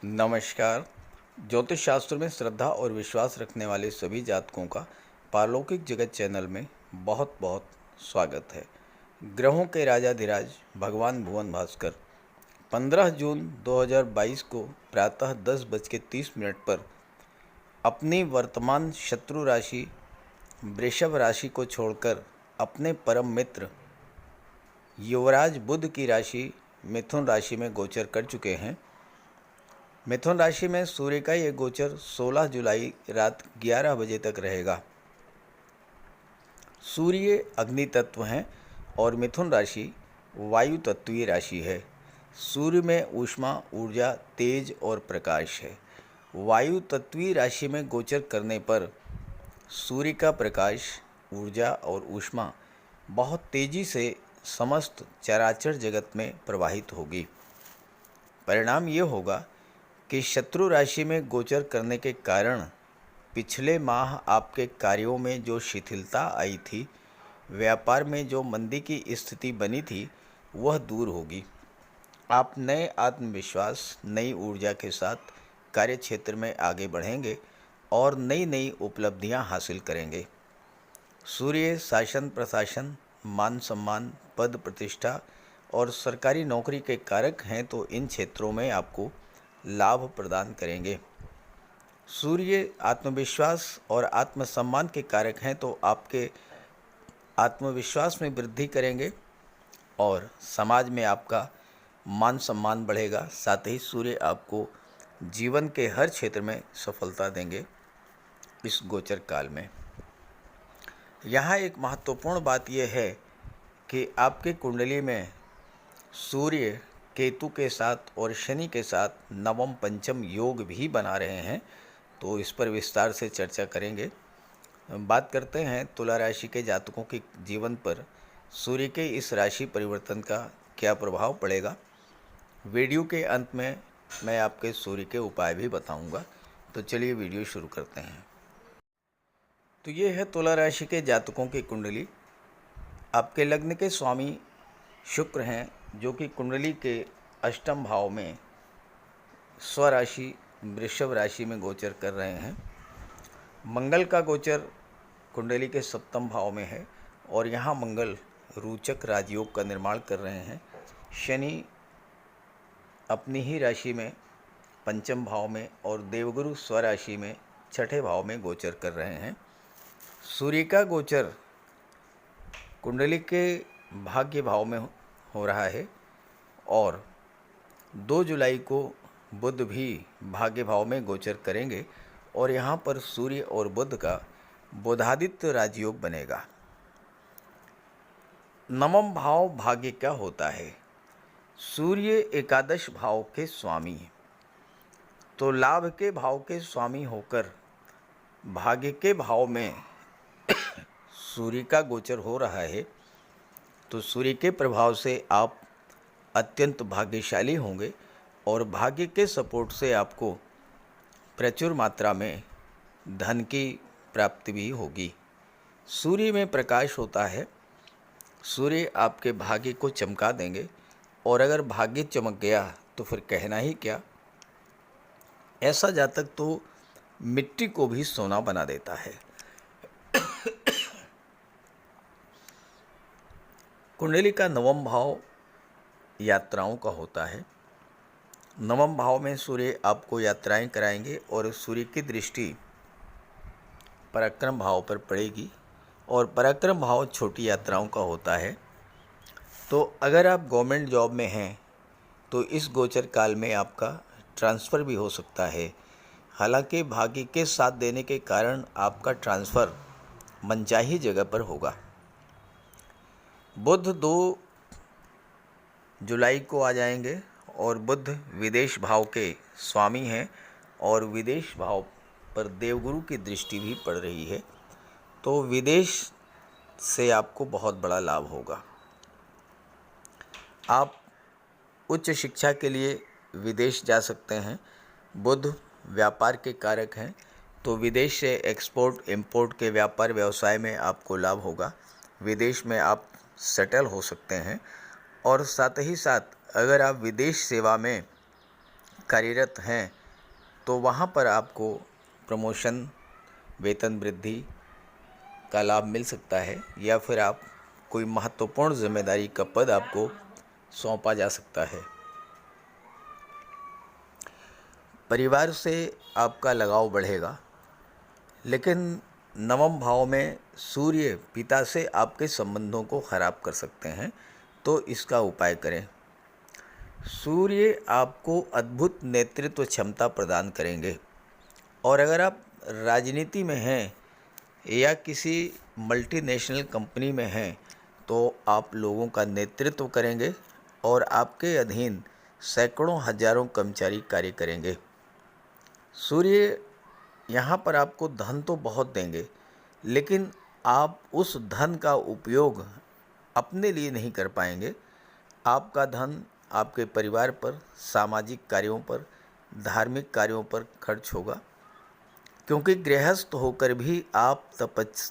नमस्कार। ज्योतिष शास्त्र में श्रद्धा और विश्वास रखने वाले सभी जातकों का पारलौकिक जगत चैनल में बहुत बहुत स्वागत है। ग्रहों के राजाधिराज भगवान भुवन भास्कर 15 जून 2022 को प्रातः 10:30 पर अपनी वर्तमान शत्रु राशि वृषभ राशि को छोड़कर अपने परम मित्र युवराज बुध की राशि मिथुन राशि में गोचर कर चुके हैं। मिथुन राशि में सूर्य का ये गोचर 16 जुलाई रात 11 बजे तक रहेगा। सूर्य अग्नि तत्व हैं और मिथुन राशि वायु तत्वीय राशि है। सूर्य में ऊष्मा, ऊर्जा, तेज और प्रकाश है। वायु तत्वीय राशि में गोचर करने पर सूर्य का प्रकाश, ऊर्जा और ऊष्मा बहुत तेजी से समस्त चराचर जगत में प्रवाहित होगी। परिणाम ये होगा कि शत्रु राशि में गोचर करने के कारण पिछले माह आपके कार्यों में जो शिथिलता आई थी, व्यापार में जो मंदी की स्थिति बनी थी, वह दूर होगी। आप नए आत्मविश्वास, नई ऊर्जा के साथ कार्य क्षेत्र में आगे बढ़ेंगे और नई नई उपलब्धियां हासिल करेंगे। सूर्य शासन प्रशासन, मान सम्मान, पद प्रतिष्ठा और सरकारी नौकरी के कारक हैं, तो इन क्षेत्रों में आपको लाभ प्रदान करेंगे। सूर्य आत्मविश्वास और आत्मसम्मान के कारक हैं, तो आपके आत्मविश्वास में वृद्धि करेंगे और समाज में आपका मान सम्मान बढ़ेगा। साथ ही सूर्य आपको जीवन के हर क्षेत्र में सफलता देंगे इस गोचर काल में। यहाँ एक महत्वपूर्ण बात यह है कि आपके कुंडली में सूर्य केतु के साथ और शनि के साथ नवम पंचम योग भी बना रहे हैं, तो इस पर विस्तार से चर्चा करेंगे। बात करते हैं तुला राशि के जातकों के जीवन पर सूर्य के इस राशि परिवर्तन का क्या प्रभाव पड़ेगा। वीडियो के अंत में मैं आपके सूर्य के उपाय भी बताऊंगा। तो चलिए वीडियो शुरू करते हैं। तो ये है तुला राशि के जातकों की कुंडली। आपके लग्न के स्वामी शुक्र हैं, जो कि कुंडली के अष्टम भाव में स्वराशि वृषभ राशि में गोचर कर रहे हैं। मंगल का गोचर कुंडली के सप्तम भाव में है और यहाँ मंगल रोचक राजयोग का निर्माण कर रहे हैं। शनि अपनी ही राशि में पंचम भाव में और देवगुरु स्वराशि में छठे भाव में गोचर कर रहे हैं। सूर्य का गोचर कुंडली के भाग्य भाव में हो रहा है और 2 जुलाई को बुध भी भाग्य भाव में गोचर करेंगे और यहाँ पर सूर्य और बुध का बुधादित्य राजयोग बनेगा। नवम भाव भाग्य क्या होता है? सूर्य एकादश भाव के स्वामी हैं, तो लाभ के भाव के स्वामी होकर भाग्य के भाव में सूर्य का गोचर हो रहा है, तो सूर्य के प्रभाव से आप अत्यंत भाग्यशाली होंगे और भाग्य के सपोर्ट से आपको प्रचुर मात्रा में धन की प्राप्ति भी होगी। सूर्य में प्रकाश होता है, सूर्य आपके भाग्य को चमका देंगे और अगर भाग्य चमक गया तो फिर कहना ही क्या। ऐसा जातक तो मिट्टी को भी सोना बना देता है। कुंडली का नवम भाव यात्राओं का होता है। नवम भाव में सूर्य आपको यात्राएं कराएंगे और सूर्य की दृष्टि पराक्रम भाव पर पड़ेगी और पराक्रम भाव छोटी यात्राओं का होता है। तो अगर आप गवर्नमेंट जॉब में हैं तो इस गोचर काल में आपका ट्रांसफ़र भी हो सकता है। हालांकि भाग्य के साथ देने के कारण आपका ट्रांसफ़र मनचाही जगह पर होगा। बुध 2 जुलाई को आ जाएंगे और बुध विदेश भाव के स्वामी हैं और विदेश भाव पर देवगुरु की दृष्टि भी पड़ रही है, तो विदेश से आपको बहुत बड़ा लाभ होगा। आप उच्च शिक्षा के लिए विदेश जा सकते हैं। बुध व्यापार के कारक हैं, तो विदेश से एक्सपोर्ट इंपोर्ट के व्यापार व्यवसाय में आपको लाभ होगा। विदेश में आप सेटल हो सकते हैं और साथ ही साथ अगर आप विदेश सेवा में कार्यरत हैं तो वहाँ पर आपको प्रमोशन, वेतन वृद्धि का लाभ मिल सकता है, या फिर आप कोई महत्वपूर्ण जिम्मेदारी का पद आपको सौंपा जा सकता है। परिवार से आपका लगाव बढ़ेगा, लेकिन नवम भाव में सूर्य पिता से आपके संबंधों को खराब कर सकते हैं, तो इसका उपाय करें। सूर्य आपको अद्भुत नेतृत्व क्षमता प्रदान करेंगे, और अगर आप राजनीति में हैं या किसी मल्टीनेशनल कंपनी में हैं तो आप लोगों का नेतृत्व करेंगे और आपके अधीन सैकड़ों हजारों कर्मचारी कार्य करेंगे। सूर्य यहाँ पर आपको धन तो बहुत देंगे, लेकिन आप उस धन का उपयोग अपने लिए नहीं कर पाएंगे। आपका धन आपके परिवार पर, सामाजिक कार्यों पर, धार्मिक कार्यों पर खर्च होगा, क्योंकि गृहस्थ होकर भी आप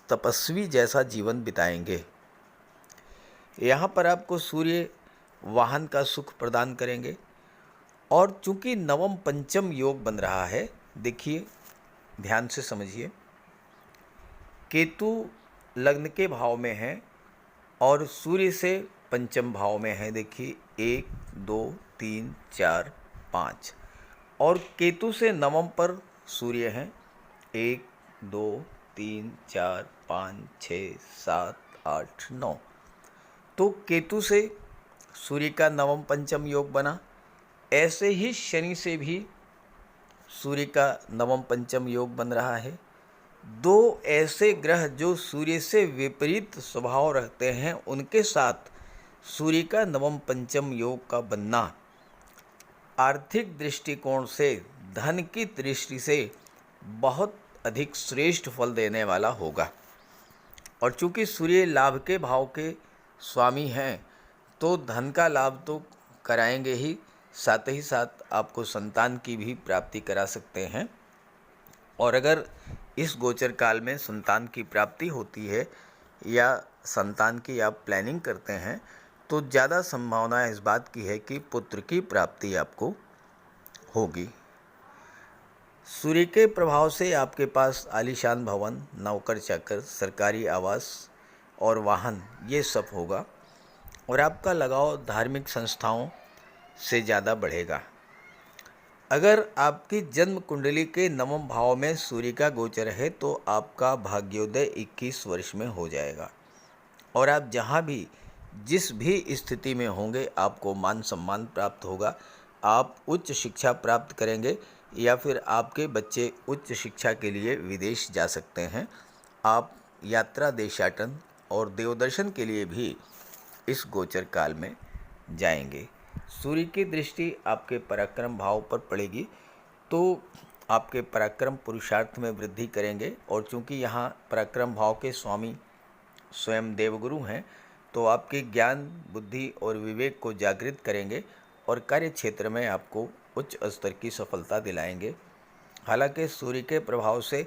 तपस्वी जैसा जीवन बिताएंगे। यहाँ पर आपको सूर्य वाहन का सुख प्रदान करेंगे, और चूंकि नवम पंचम योग बन रहा है, देखिए ध्यान से समझिए, केतु लग्न के भाव में है और सूर्य से पंचम भाव में है। देखिए 1 2 3 4 5, और केतु से नवम पर सूर्य हैं 1 2 3 4 5 6 7 8 9। तो केतु से सूर्य का नवम पंचम योग बना। ऐसे ही शनि से भी सूर्य का नवम पंचम योग बन रहा है। दो ऐसे ग्रह जो सूर्य से विपरीत स्वभाव रखते हैं, उनके साथ सूर्य का नवम पंचम योग का बनना आर्थिक दृष्टिकोण से, धन की दृष्टि से बहुत अधिक श्रेष्ठ फल देने वाला होगा। और चूंकि सूर्य लाभ के भाव के स्वामी हैं, तो धन का लाभ तो कराएंगे ही, साथ ही साथ आपको संतान की भी प्राप्ति करा सकते हैं। और अगर इस गोचर काल में संतान की प्राप्ति होती है या संतान की आप प्लानिंग करते हैं, तो ज़्यादा संभावना इस बात की है कि पुत्र की प्राप्ति आपको होगी। सूर्य के प्रभाव से आपके पास आलीशान भवन, नौकर चाकर, सरकारी आवास और वाहन, ये सब होगा, और आपका लगाव धार्मिक संस्थाओं से ज़्यादा बढ़ेगा। अगर आपकी जन्म कुंडली के नवम भाव में सूर्य का गोचर है तो आपका भाग्योदय 21 वर्ष में हो जाएगा, और आप जहाँ भी जिस भी स्थिति में होंगे आपको मान सम्मान प्राप्त होगा। आप उच्च शिक्षा प्राप्त करेंगे, या फिर आपके बच्चे उच्च शिक्षा के लिए विदेश जा सकते हैं। आप यात्रा, देशाटन और देवदर्शन के लिए भी इस गोचर काल में जाएंगे। सूर्य की दृष्टि आपके पराक्रम भाव पर पड़ेगी, तो आपके पराक्रम पुरुषार्थ में वृद्धि करेंगे। और चूंकि यहाँ पराक्रम भाव के स्वामी स्वयं देवगुरु हैं, तो आपके ज्ञान, बुद्धि और विवेक को जागृत करेंगे और कार्य क्षेत्र में आपको उच्च स्तर की सफलता दिलाएंगे। हालांकि सूर्य के प्रभाव से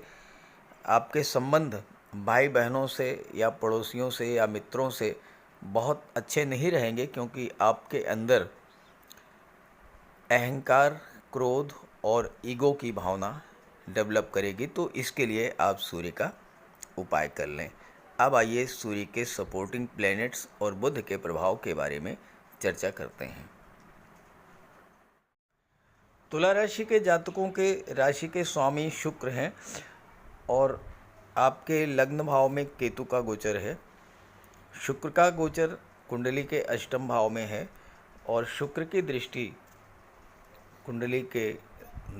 आपके संबंध भाई बहनों से या पड़ोसियों से या मित्रों से बहुत अच्छे नहीं रहेंगे, क्योंकि आपके अंदर अहंकार, क्रोध और ईगो की भावना डेवलप करेगी। तो इसके लिए आप सूर्य का उपाय कर लें। अब आइए सूर्य के सपोर्टिंग प्लैनेट्स और बुध के प्रभाव के बारे में चर्चा करते हैं। तुला राशि के जातकों के राशि के स्वामी शुक्र हैं, और आपके लग्न भाव में केतु का गोचर है। शुक्र का गोचर कुंडली के अष्टम भाव में है, और शुक्र की दृष्टि कुंडली के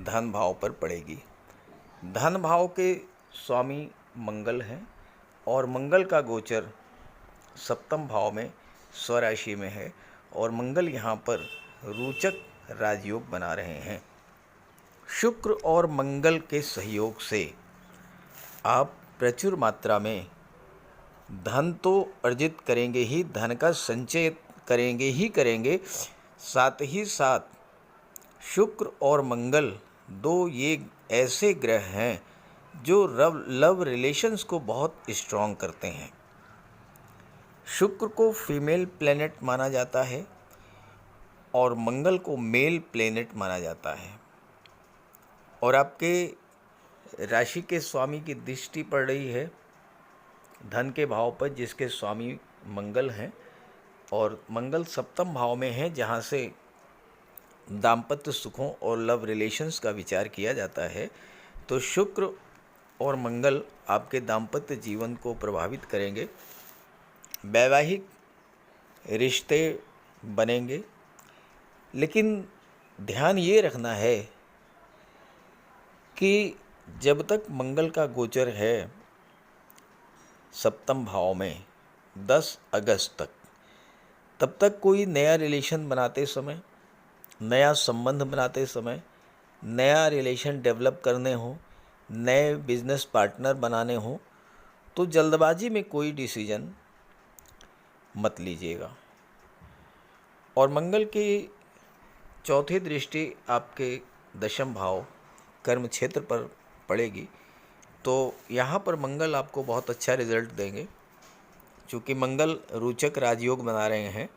धन भाव पर पड़ेगी। धन भाव के स्वामी मंगल हैं, और मंगल का गोचर सप्तम भाव में स्वराशि में है, और मंगल यहाँ पर रोचक राजयोग बना रहे हैं। शुक्र और मंगल के सहयोग से आप प्रचुर मात्रा में धन तो अर्जित करेंगे ही, धन का संचय करेंगे ही करेंगे। साथ ही साथ शुक्र और मंगल दो ये ऐसे ग्रह हैं जो लव रिलेशंस को बहुत स्ट्रॉन्ग करते हैं। शुक्र को फीमेल प्लेनेट माना जाता है और मंगल को मेल प्लेनेट माना जाता है। और आपके राशि के स्वामी की दृष्टि पड़ रही है धन के भाव पर, जिसके स्वामी मंगल हैं, और मंगल सप्तम भाव में है जहाँ से दाम्पत्य सुखों और लव रिलेशंस का विचार किया जाता है। तो शुक्र और मंगल आपके दाम्पत्य जीवन को प्रभावित करेंगे, वैवाहिक रिश्ते बनेंगे। लेकिन ध्यान ये रखना है कि जब तक मंगल का गोचर है सप्तम भाव में 10 अगस्त तक, तब तक कोई नया रिलेशन बनाते समय, नया संबंध बनाते समय, नया रिलेशन डेवलप करने हो, नए बिजनेस पार्टनर बनाने हो, तो जल्दबाजी में कोई डिसीजन मत लीजिएगा। और मंगल की चौथी दृष्टि आपके दशम भाव कर्म क्षेत्र पर पड़ेगी, तो यहाँ पर मंगल आपको बहुत अच्छा रिजल्ट देंगे। चूँकि मंगल रोचक राजयोग बना रहे हैं,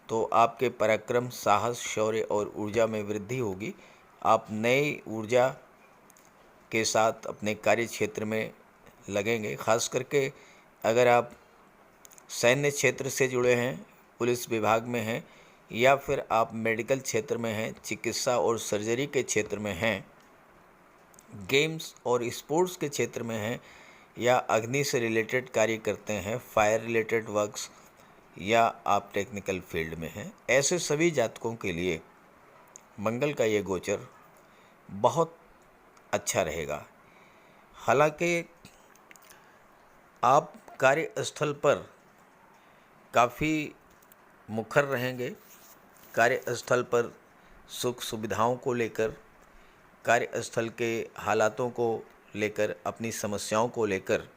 तो आपके पराक्रम, साहस, शौर्य और ऊर्जा में वृद्धि होगी। आप नई ऊर्जा के साथ अपने कार्य क्षेत्र में लगेंगे। खास करके अगर आप सैन्य क्षेत्र से जुड़े हैं, पुलिस विभाग में हैं, या फिर आप मेडिकल क्षेत्र में हैं, चिकित्सा और सर्जरी के क्षेत्र में हैं, गेम्स और स्पोर्ट्स के क्षेत्र में हैं, या अग्नि से रिलेटेड कार्य करते हैं, फायर रिलेटेड वर्क्स, या आप टेक्निकल फील्ड में हैं, ऐसे सभी जातकों के लिए मंगल का ये गोचर बहुत अच्छा रहेगा। हालांकि आप कार्यस्थल पर काफ़ी मुखर रहेंगे। कार्यस्थल पर सुख सुविधाओं को लेकर, कार्यस्थल के हालातों को लेकर, अपनी समस्याओं को लेकर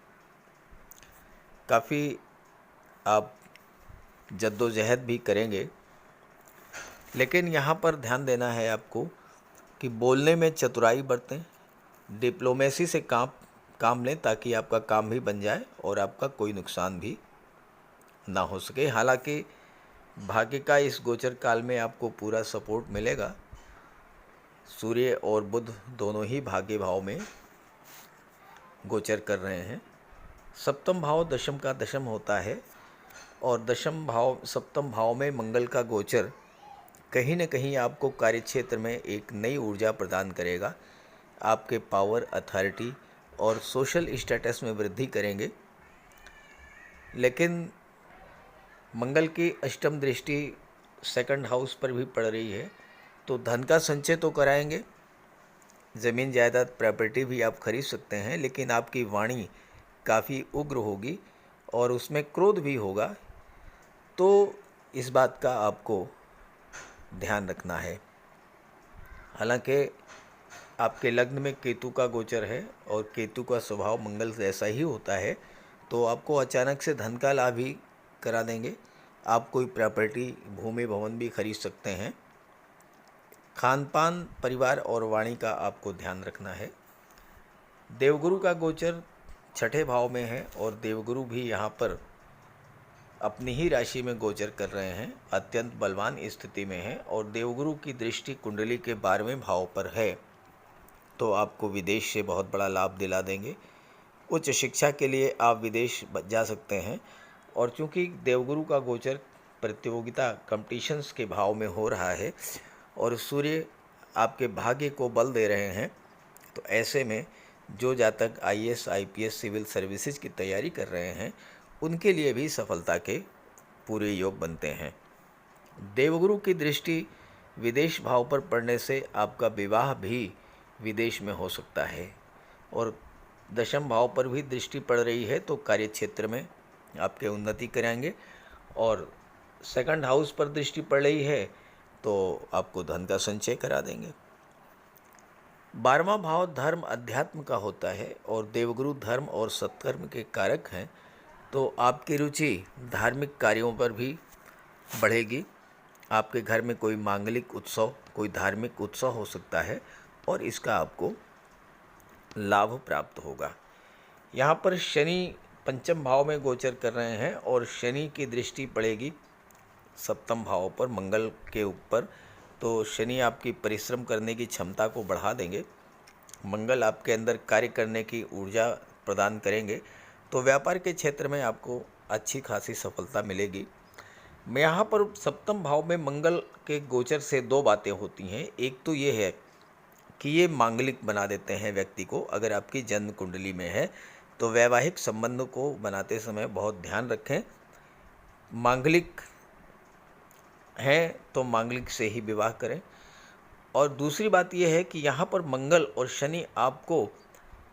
काफ़ी आप जद्दोजहद भी करेंगे। लेकिन यहाँ पर ध्यान देना है आपको कि बोलने में चतुराई बरतें, डिप्लोमेसी से काम लें, ताकि आपका काम भी बन जाए और आपका कोई नुकसान भी ना हो सके। हालांकि भाग्य का इस गोचर काल में आपको पूरा सपोर्ट मिलेगा। सूर्य और बुध दोनों ही भाग्य भाव में गोचर कर रहे हैं। सप्तम भाव दशम का दशम होता है, और दशम भाव सप्तम भाव में मंगल का गोचर कहीं न कहीं आपको कार्यक्षेत्र में एक नई ऊर्जा प्रदान करेगा। आपके पावर, अथॉरिटी और सोशल स्टेटस में वृद्धि करेंगे। लेकिन मंगल की अष्टम दृष्टि सेकंड हाउस पर भी पड़ रही है, तो धन का संचय तो कराएंगे, ज़मीन जायदाद प्रॉपर्टी भी आप खरीद सकते हैं, लेकिन आपकी वाणी काफ़ी उग्र होगी और उसमें क्रोध भी होगा। तो इस बात का आपको ध्यान रखना है। हालांकि आपके लग्न में केतु का गोचर है, और केतु का स्वभाव मंगल जैसा ही होता है, तो आपको अचानक से धन का लाभ ही करा देंगे। आप कोई प्रॉपर्टी, भूमि, भवन भी खरीद सकते हैं। खान पान, परिवार और वाणी का आपको ध्यान रखना है। देवगुरु का गोचर छठे भाव में है, और देवगुरु भी यहाँ पर अपनी ही राशि में गोचर कर रहे हैं, अत्यंत बलवान स्थिति में है, और देवगुरु की दृष्टि कुंडली के 12वें भाव पर है, तो आपको विदेश से बहुत बड़ा लाभ दिला देंगे। उच्च शिक्षा के लिए आप विदेश जा सकते हैं। और चूंकि देवगुरु का गोचर प्रतियोगिता, कंपटीशंस के भाव में हो रहा है, और सूर्य आपके भाग्य को बल दे रहे हैं, तो ऐसे में जो जातक आईएएस, आईपीएस, सिविल सर्विसेज की तैयारी कर रहे हैं, उनके लिए भी सफलता के पूरे योग बनते हैं। देवगुरु की दृष्टि विदेश भाव पर पड़ने से आपका विवाह भी विदेश में हो सकता है, और दशम भाव पर भी दृष्टि पड़ रही है, तो कार्य क्षेत्र में आपके उन्नति कराएंगे। और सेकंड हाउस पर दृष्टि पड़ रही है, तो आपको धन का संचय करा देंगे। 12वां भाव धर्म, अध्यात्म का होता है, और देवगुरु धर्म और सत्कर्म के कारक हैं, तो आपकी रुचि धार्मिक कार्यों पर भी बढ़ेगी। आपके घर में कोई मांगलिक उत्सव, कोई धार्मिक उत्सव हो सकता है, और इसका आपको लाभ प्राप्त होगा। यहाँ पर शनि पंचम भाव में गोचर कर रहे हैं, और शनि की दृष्टि पड़ेगी सप्तम भाव पर मंगल के ऊपर, तो शनि आपकी परिश्रम करने की क्षमता को बढ़ा देंगे। मंगल आपके अंदर कार्य करने की ऊर्जा प्रदान करेंगे, तो व्यापार के क्षेत्र में आपको अच्छी खासी सफलता मिलेगी। मैं यहाँ पर सप्तम भाव में मंगल के गोचर से दो बातें होती हैं। एक तो ये है कि ये मांगलिक बना देते हैं व्यक्ति को। अगर आपकी जन्म कुंडली में है तो वैवाहिक संबंध को बनाते समय बहुत ध्यान रखें। मांगलिक है तो मांगलिक से ही विवाह करें। और दूसरी बात यह है कि यहाँ पर मंगल और शनि आपको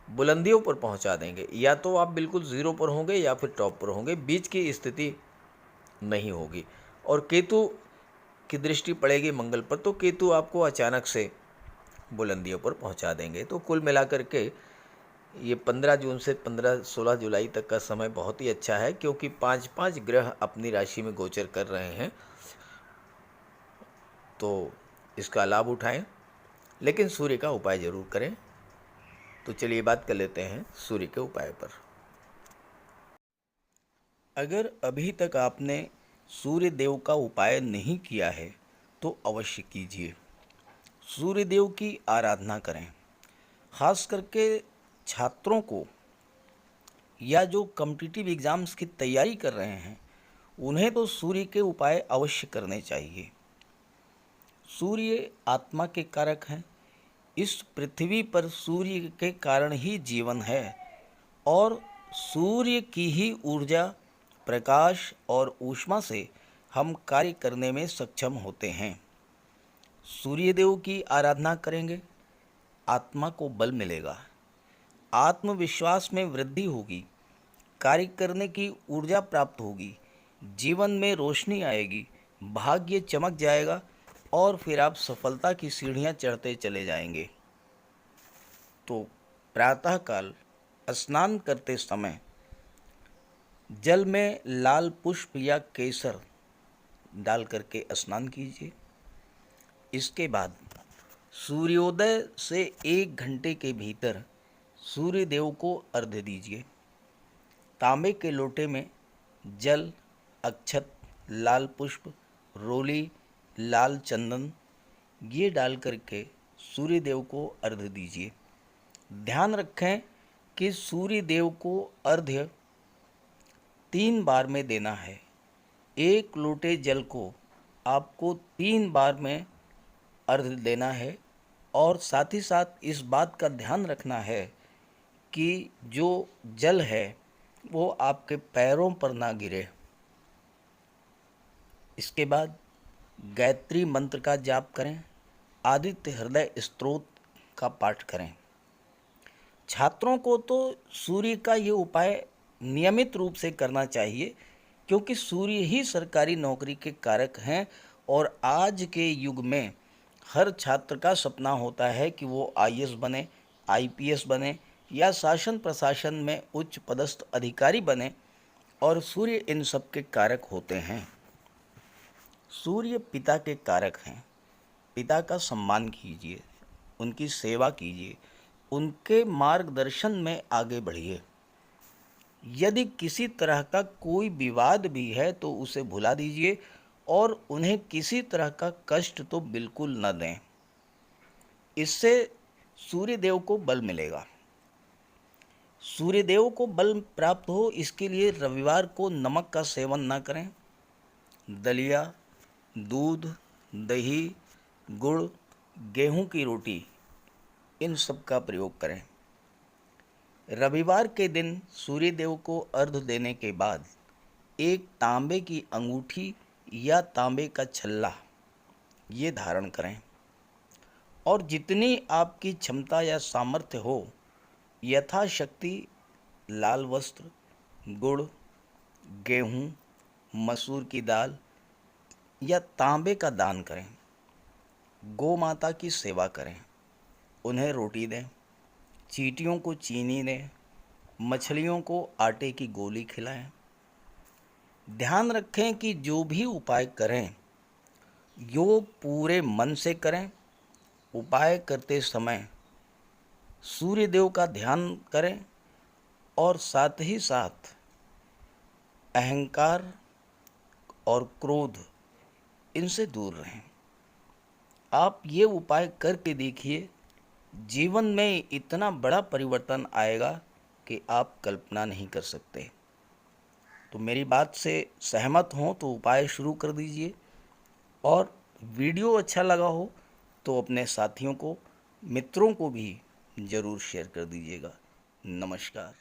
बुलंदियों पर पहुँचा देंगे। या तो आप बिल्कुल ज़ीरो पर होंगे या फिर टॉप पर होंगे, बीच की स्थिति नहीं होगी। और केतु की दृष्टि पड़ेगी मंगल पर, तो केतु आपको अचानक से बुलंदियों पर पहुंचा देंगे। तो कुल मिलाकर के ये 15 जून से 15-16 जुलाई तक का समय बहुत ही अच्छा है, क्योंकि 5-5 ग्रह अपनी राशि में गोचर कर रहे हैं। तो इसका लाभ उठाएं, लेकिन सूर्य का उपाय जरूर करें। तो चलिए बात कर लेते हैं सूर्य के उपाय पर। अगर अभी तक आपने सूर्य देव का उपाय नहीं किया है तो अवश्य कीजिए। सूर्य देव की आराधना करें। खास करके छात्रों को या जो कॉम्पिटिटिव एग्ज़ाम्स की तैयारी कर रहे हैं, उन्हें तो सूर्य के उपाय अवश्य करने चाहिए। सूर्य आत्मा के कारक हैं। इस पृथ्वी पर सूर्य के कारण ही जीवन है और सूर्य की ही ऊर्जा, प्रकाश और ऊष्मा से हम कार्य करने में सक्षम होते हैं। सूर्यदेव की आराधना करेंगे, आत्मा को बल मिलेगा, आत्मविश्वास में वृद्धि होगी, कार्य करने की ऊर्जा प्राप्त होगी, जीवन में रोशनी आएगी, भाग्य चमक जाएगा और फिर आप सफलता की सीढ़ियां चढ़ते चले जाएंगे। तो प्रातःकाल स्नान करते समय जल में लाल पुष्प या केसर डाल करके स्नान कीजिए। इसके बाद सूर्योदय से 1 घंटे के भीतर सूर्य देव को अर्घ्य दीजिए। तांबे के लोटे में जल, अक्षत, लाल पुष्प, रोली, लाल चंदन ये डाल करके सूर्य देव को अर्घ्य दीजिए। ध्यान रखें कि सूर्य देव को अर्घ्य 3 बार में देना है। 1 लोटे जल को आपको 3 बार में अर्घ्य देना है। और साथ ही साथ इस बात का ध्यान रखना है कि जो जल है वो आपके पैरों पर ना गिरे। इसके बाद गायत्री मंत्र का जाप करें, आदित्य हृदय स्तोत्र का पाठ करें। छात्रों को तो सूर्य का ये उपाय नियमित रूप से करना चाहिए, क्योंकि सूर्य ही सरकारी नौकरी के कारक हैं और आज के युग में हर छात्र का सपना होता है कि वो आईएएस बने, आईपीएस बने या शासन प्रशासन में उच्च पदस्थ अधिकारी बने, और सूर्य इन सब के कारक होते हैं। सूर्य पिता के कारक हैं। पिता का सम्मान कीजिए, उनकी सेवा कीजिए, उनके मार्गदर्शन में आगे बढ़िए। यदि किसी तरह का कोई विवाद भी है तो उसे भुला दीजिए और उन्हें किसी तरह का कष्ट तो बिल्कुल न दें। इससे सूर्यदेव को बल मिलेगा। सूर्यदेव को बल प्राप्त हो इसके लिए रविवार को नमक का सेवन न करें। दलिया, दूध, दही, गुड़, गेहूं की रोटी इन सब का प्रयोग करें। रविवार के दिन सूर्यदेव को अर्घ्य देने के बाद एक तांबे की अंगूठी या तांबे का छल्ला ये धारण करें और जितनी आपकी क्षमता या सामर्थ्य हो यथाशक्ति लाल वस्त्र, गुड़, गेहूं, मसूर की दाल या तांबे का दान करें। गौ माता की सेवा करें, उन्हें रोटी दें, चींटियों को चीनी दें, मछलियों को आटे की गोली खिलाएं। ध्यान रखें कि जो भी उपाय करें यो पूरे मन से करें। उपाय करते समय सूर्यदेव का ध्यान करें और साथ ही साथ अहंकार और क्रोध इनसे दूर रहें। आप ये उपाय करके देखिए, जीवन में इतना बड़ा परिवर्तन आएगा कि आप कल्पना नहीं कर सकते। तो मेरी बात से सहमत हों तो उपाय शुरू कर दीजिए, और वीडियो अच्छा लगा हो तो अपने साथियों को, मित्रों को भी ज़रूर शेयर कर दीजिएगा। नमस्कार।